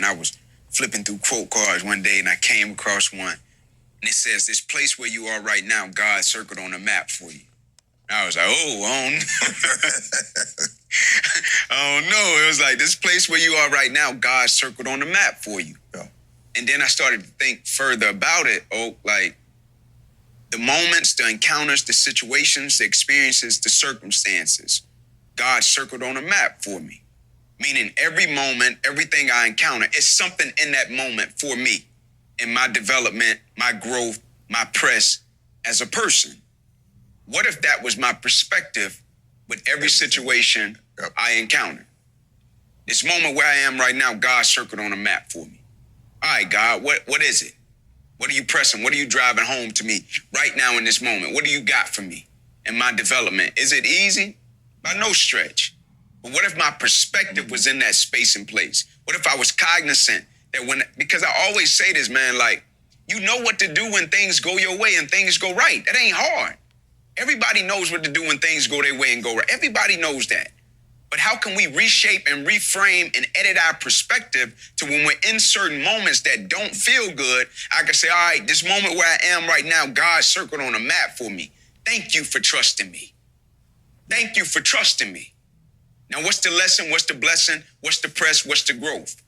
I was flipping through quote cards one day and I came across one. And it says, this place where you are right now, God circled on a map for you. And I was like, oh, I don't know. It was like, this place where you are right now, God circled on the map for you. Yeah. And then I started to think further about it. Oh, like the moments, the encounters, the situations, the experiences, the circumstances, God circled on a map for me. Meaning every moment, everything I encounter, is something in that moment for me, in my development, my growth, my press as a person. What if that was my perspective with every situation I encounter? This moment where I am right now, God circled on a map for me. All right, God, what is it? What are you pressing? What are you driving home to me right now in this moment? What do you got for me in my development? Is it easy? By no stretch. But what if my perspective was in that space and place? What if I was cognizant that because I always say this, man, like, you know what to do when things go your way and things go right. That ain't hard. Everybody knows what to do when things go their way and go right. Everybody knows that. But how can we reshape and reframe and edit our perspective to when we're in certain moments that don't feel good, I can say, all right, this moment where I am right now, God circled on a map for me. Thank you for trusting me. Thank you for trusting me. Now, what's the lesson? What's the blessing? What's the press? What's the growth?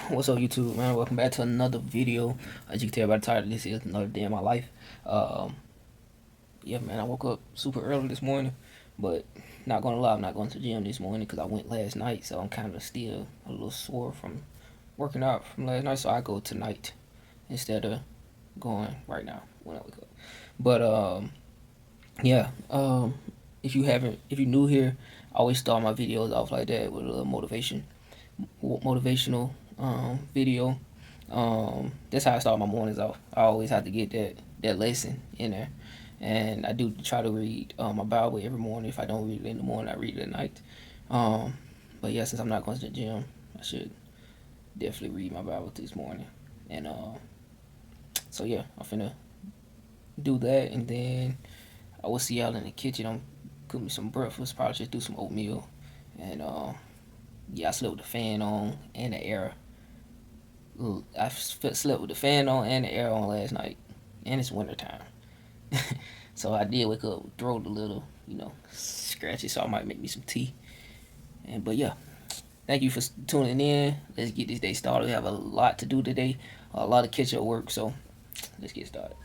What's up, YouTube, man? Welcome back to another video. As you can tell by the title, this is another day in my life. Yeah, man, I woke up super early this morning, but not gonna lie, I'm not going to the gym this morning because I went last night, so I'm kind of still a little sore from working out from last night. So I go tonight instead of going right now when I wake up. But yeah, if you're new here, I always start my videos off like that with a little motivational video. That's how I start my mornings off. I always have to get that lesson in there, and I do try to read my Bible every morning. If I don't read it in the morning, I read it at night. But yeah, since I'm not going to the gym, I should definitely read my Bible this morning. And so yeah, I'm finna do that, and then I will see y'all in the kitchen. I'm cooking me some breakfast. Probably just do some oatmeal, and yeah, I slept with the fan on and the air. I slept with the fan on and the air on last night, and it's winter time. So I did wake up with throat a little, scratchy, so I might make me some tea. But yeah, thank you for tuning in. Let's get this day started. We have a lot to do today, a lot of catch-up work, so let's get started.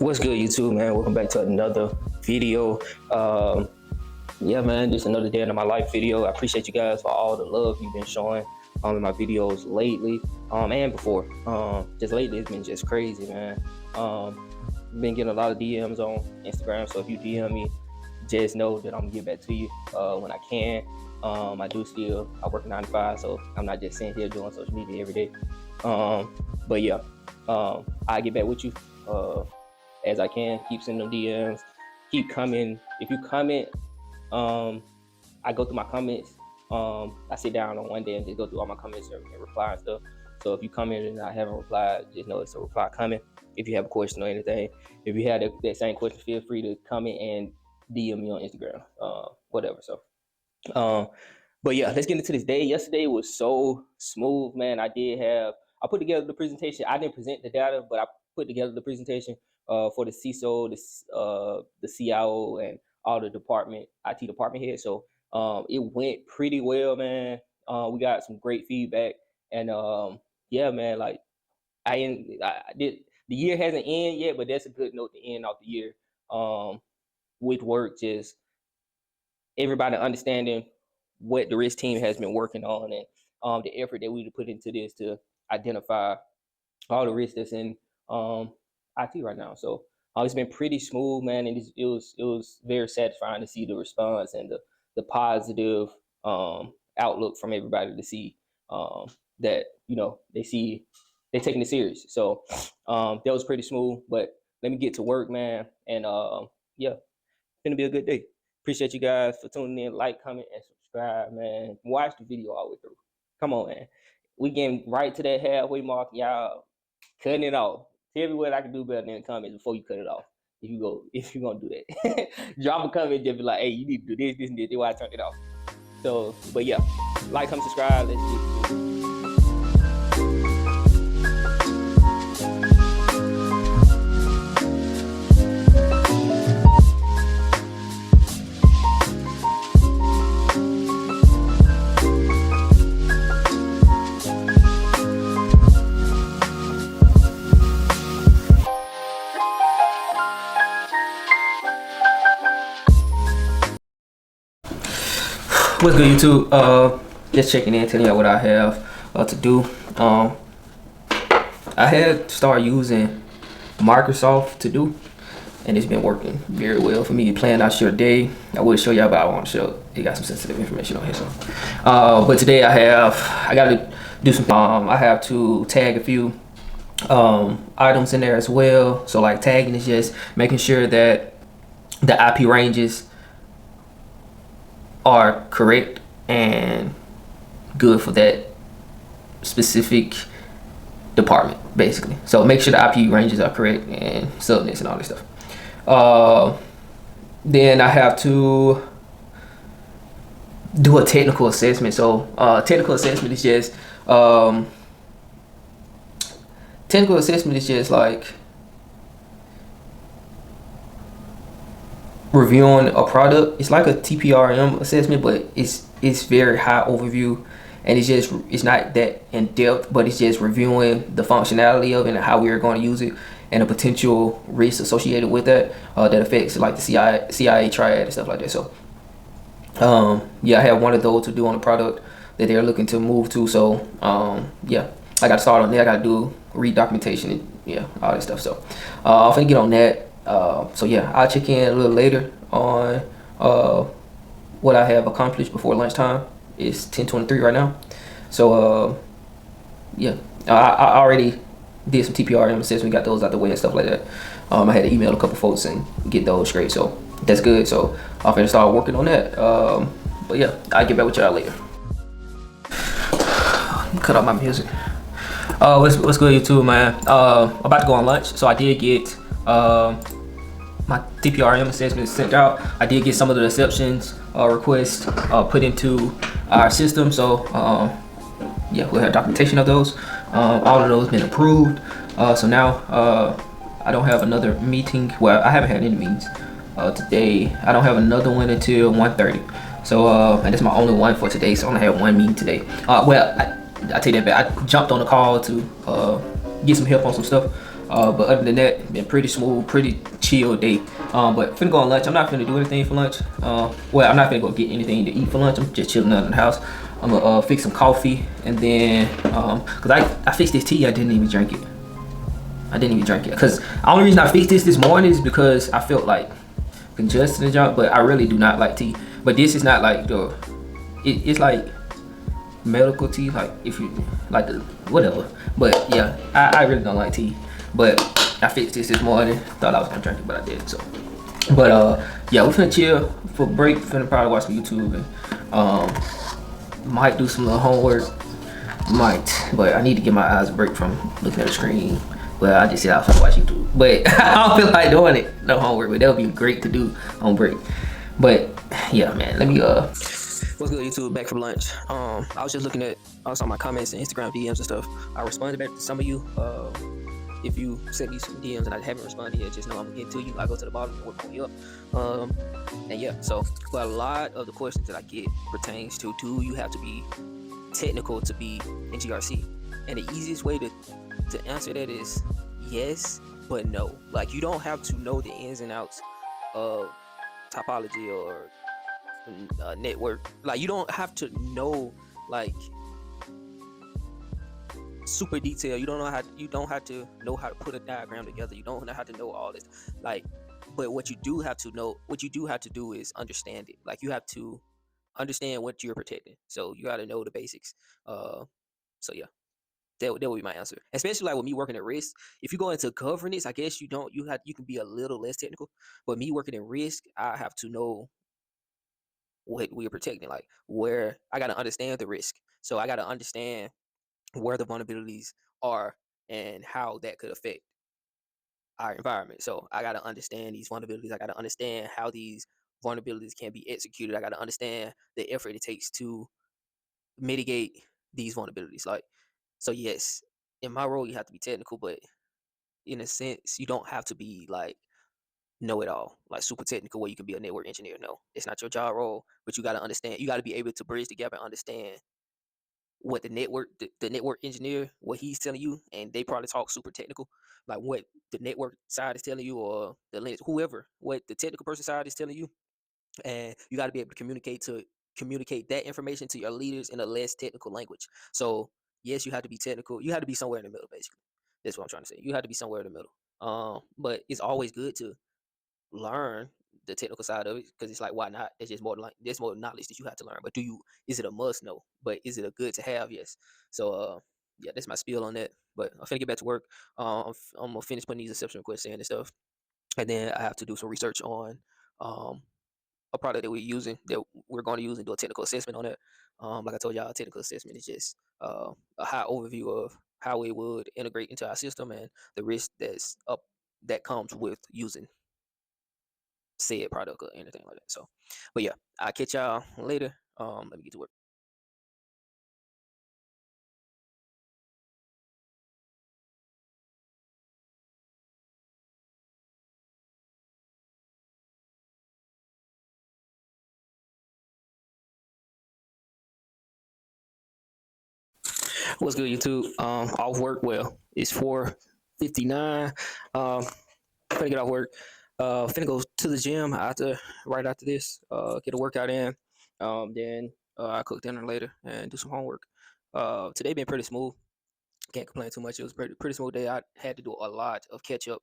What's good, YouTube, man? Welcome back to another video. Yeah, man, just another day in my life video. I appreciate you guys for all the love you've been showing in my videos lately, and before. Just lately, it's been just crazy, man. Been getting a lot of DMs on Instagram, so if you DM me, just know that I'm gonna get back to you when I can. I work 9 to 5, so I'm not just sitting here doing social media every day. But yeah, I get back with you as I can. Keep sending them DMs, keep coming. If you comment, I go through my comments. I sit down on one day and just go through all my comments and reply and stuff. So if you comment and I haven't replied, just know it's a reply coming. If you have a question or anything, if you have that same question, feel free to comment and DM me on Instagram, whatever. So, but yeah, let's get into this day. Yesterday was so smooth, man. I put together the presentation. I didn't present the data, but I put together the presentation for the CISO, the CIO, and all the IT department heads. So it went pretty well, man. We got some great feedback, and yeah, man, like I did. The year hasn't ended yet, but that's a good note to end off the year with work. Just everybody understanding what the risk team has been working on, and the effort that we put into this to identify all the risks that's in IT right now. So it's been pretty smooth, man, and it was very satisfying to see the response and the positive outlook from everybody to see that they're taking it serious. So that was pretty smooth. But let me get to work, man, and yeah, it's gonna be a good day. Appreciate you guys for tuning in. Like, comment, and subscribe, man. Watch the video all the way through. Come on, man. We getting right to that halfway mark. Y'all cutting it off. Tell me what I can do better in the comments before you cut it off. If you're gonna do that. Drop a comment, just be like, hey, you need to do this, and this. That's why I turned it off. So, but yeah, like, comment, subscribe. Let's get to it. What's good, YouTube? Just checking in, telling y'all what I have to do. I had started using Microsoft to do, and it's been working very well for me. Plan out your day. I will show y'all, but I want to show you got some sensitive information on here. So, but today I got to do some. I have to tag a few items in there as well. So like tagging is just making sure that the IP ranges are correct and good for that specific department, basically. So make sure the IP ranges are correct and subnets and all this stuff. Then I have to do a technical assessment. So technical assessment is just like reviewing a product. It's like a TPRM assessment, but it's very high overview, and it's not that in depth, but it's just reviewing the functionality of it and how we are going to use it and the potential risks associated with that that affects like the CIA triad and stuff like that. So yeah, I have one of those to do on the product that they're looking to move to. So yeah, I got to start on there. I got to do read documentation and all that stuff. So I'm gonna get on that. So yeah, I'll check in a little later on what I have accomplished before lunchtime. It's 10:23 right now. So yeah, I already did some TPRM assessment, got those out the way and stuff like that. I had to email a couple folks and get those straight, so that's good. So I'm gonna start working on that. But yeah, I'll get back with y'all later. Cut off my music. What's good, YouTube, man? I'm about to go on lunch, so I did get my TPRM assessment sent out. I did get some of the exceptions requests put into our system. So yeah, we'll have documentation of those. All of those been approved. So now I don't have another meeting. Well, I haven't had any meetings today. I don't have another one until 1:30. So and that's my only one for today. So I only have one meeting today. Well, I take that back. I jumped on the call to get some help on some stuff. But other than that, been pretty smooth, pretty chill day. But finna go on lunch. I'm not finna do anything for lunch. Well, I'm not finna go get anything to eat for lunch. I'm just chilling out in the house. I'm gonna fix some coffee, and then cause I fixed this tea. I didn't even drink it. Cause the only reason I fixed this morning is because I felt like congested and junk. But I really do not like tea. But this is not like it's like medical tea, like if you like the whatever. But yeah, I really don't like tea. But I fixed this morning. Thought I was gonna drink it, but I didn't. So, but yeah, we're finna chill for a break. Finna probably watch some YouTube and might do some little homework. Might, but I need to get my eyes a break from looking at the screen. Well, I just said I was gonna watch YouTube, but I don't feel like doing it. No homework, but that would be great to do on break. But yeah, man, let me What's good, YouTube? Back from lunch. I was just looking at my comments and Instagram DMs and stuff. I responded back to some of you. If you sent me some DMs and I haven't responded yet, just know I'm gonna get to you. I go to the bottom and work on you up. And yeah, so but a lot of the questions that I get pertains to do you have to be technical to be in GRC? And the easiest way to answer that is yes, but no. Like, you don't have to know the ins and outs of topology or network. Like, you don't have to know like super detail. You don't have to know how to put a diagram together. You don't have to know all this. Like, but what you do have to do is understand it. Like, you have to understand what you're protecting. So you got to know the basics. So yeah, that would be my answer. Especially like with me working at risk. If you go into governance, I guess you can be a little less technical. But me working in risk, I have to know what we are protecting. Like, where I got to understand the risk. So I got to understand where the vulnerabilities are and how that could affect our environment. So I got to understand these vulnerabilities. I got to understand how these vulnerabilities can be executed. I got to understand the effort it takes to mitigate these vulnerabilities. Like, so yes, in my role, you have to be technical, but in a sense, you don't have to be like know it all, like super technical where you can be a network engineer. No, it's not your job role, but you got to understand, you got to be able to bridge the gap and understand what the network engineer, what he's telling you, and they probably talk super technical, like what the network side is telling you, or the Linux, whoever, what the technical person side is telling you, and you got to be able to communicate that information to your leaders in a less technical language. So yes, you have to be technical. You have to be somewhere in the middle, basically. That's what I'm trying to say. You have to be somewhere in the middle. But it's always good to learn the technical side of it, because it's like, why not? It's just more like there's more knowledge that you have to learn. But is it a must? No. But is it a good to have? Yes. So yeah, that's my spiel on that. But I'm finna get back to work. I'm gonna finish putting these exception requests in and stuff, and then I have to do some research on a product that we're going to use and do a technical assessment on it. Like I told y'all, a technical assessment is just a high overview of how it would integrate into our system and the risk that comes with using said product or anything like that. So, but yeah, I'll catch y'all later. Let me get to work. What's good, YouTube? Off work. Well, it's 4:59. Finna get off work. Finna go to the gym right after this. Get a workout in. Then I cook dinner later and do some homework. Today been pretty smooth. Can't complain too much. It was pretty smooth day. I had to do a lot of catch up.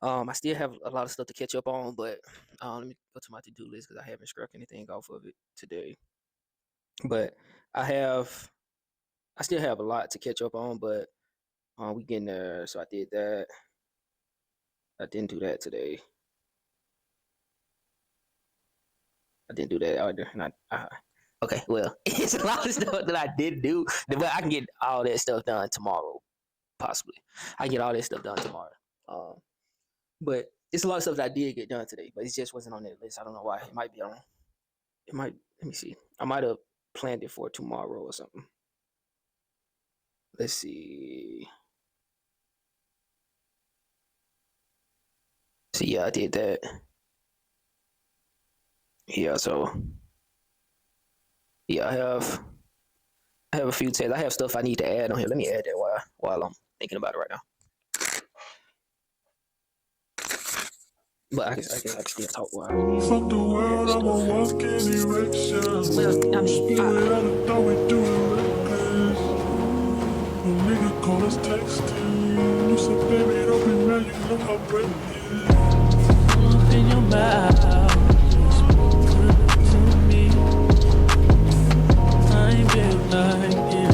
I still have a lot of stuff to catch up on, but let me go to my to do list because I haven't struck anything off of it today. But I still have a lot to catch up on, but we getting there. So I did that. I didn't do that today. I didn't do that either. And okay, well, it's a lot of stuff that I did do, but I can get all that stuff done tomorrow, possibly. I can get all that stuff done tomorrow. But it's a lot of stuff that I did get done today, but it just wasn't on that list. I don't know why. It might be on. It might. Let me see. I might have planned it for tomorrow or something. Let's see. See, yeah, I did that. Yeah, so yeah, I have a few tests. I have stuff I need to add on here. Let me add that while I'm thinking about it right now. But I guess I can still talk while. Fuck the world, I'ma walk in erection. Well, I mean, Still it, I thought we do it reckless. A nigga call us texting. You said, baby, don't be mad, you know how breath is. Open your mouth, speak to me. I ain't been like you.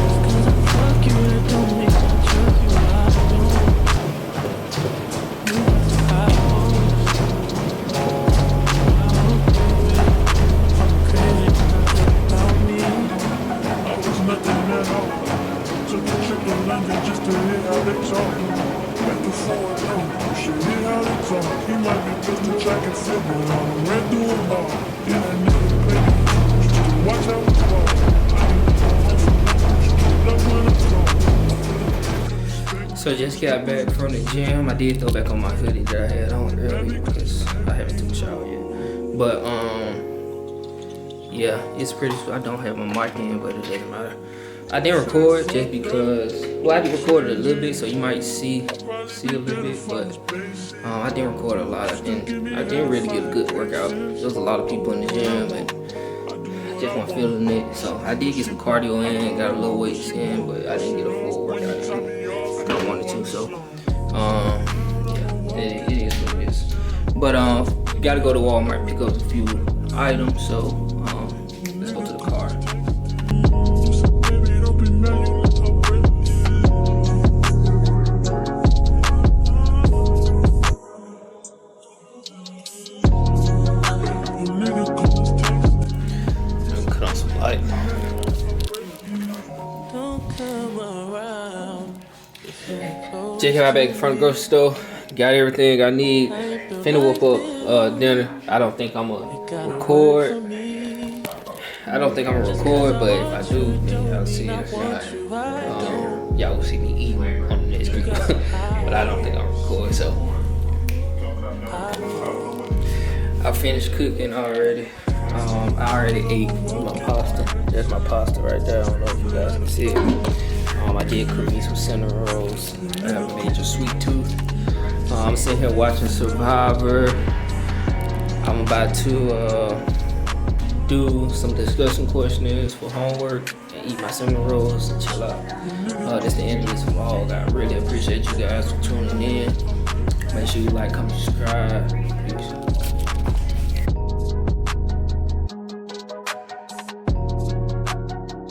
Fucking with a G. Cause I fuck you, it don't make me jerk you out. Just to hear how they talk. Back to forward, no. Should hear how they talk. He might be just a track and field, but I ran through a ball. Yeah, that nigga play me. Just to watch how we fall. I ain't so just got back from the gym. I did throw back on my hoodie that I had on earlier because I haven't took a shower yet. But yeah, it's pretty. I don't have my mic in, but it doesn't matter. I didn't record just because, well, I did record it a little bit, so you might see a little bit, but I didn't record a lot. I didn't really get a good workout. There was a lot of people in the gym, and I just wasn't feeling it. So I did get some cardio in, got a little weights in, but I didn't get a full workout in. I kind of wanted to, so yeah, it is what it is. But you gotta go to Walmart, pick up a few items, so let's go to the car. Just came back from the grocery store, got everything I need, finna whip up dinner. I don't think I'm gonna record, but if I do, then y'all see it. Y'all will see me eating on the next video, but I don't think I'll record, so. I finished cooking already. I already ate my pasta. That's my pasta right there. I don't know if you guys can see it. I did cook me some cinnamon rolls. I have a major sweet tooth. I'm sitting here watching Survivor. I'm about to do some discussion questionnaires for homework and eat my cinnamon rolls and chill out. That's the end of this vlog. I really appreciate you guys for tuning in. Make sure you like, comment, subscribe. Peace.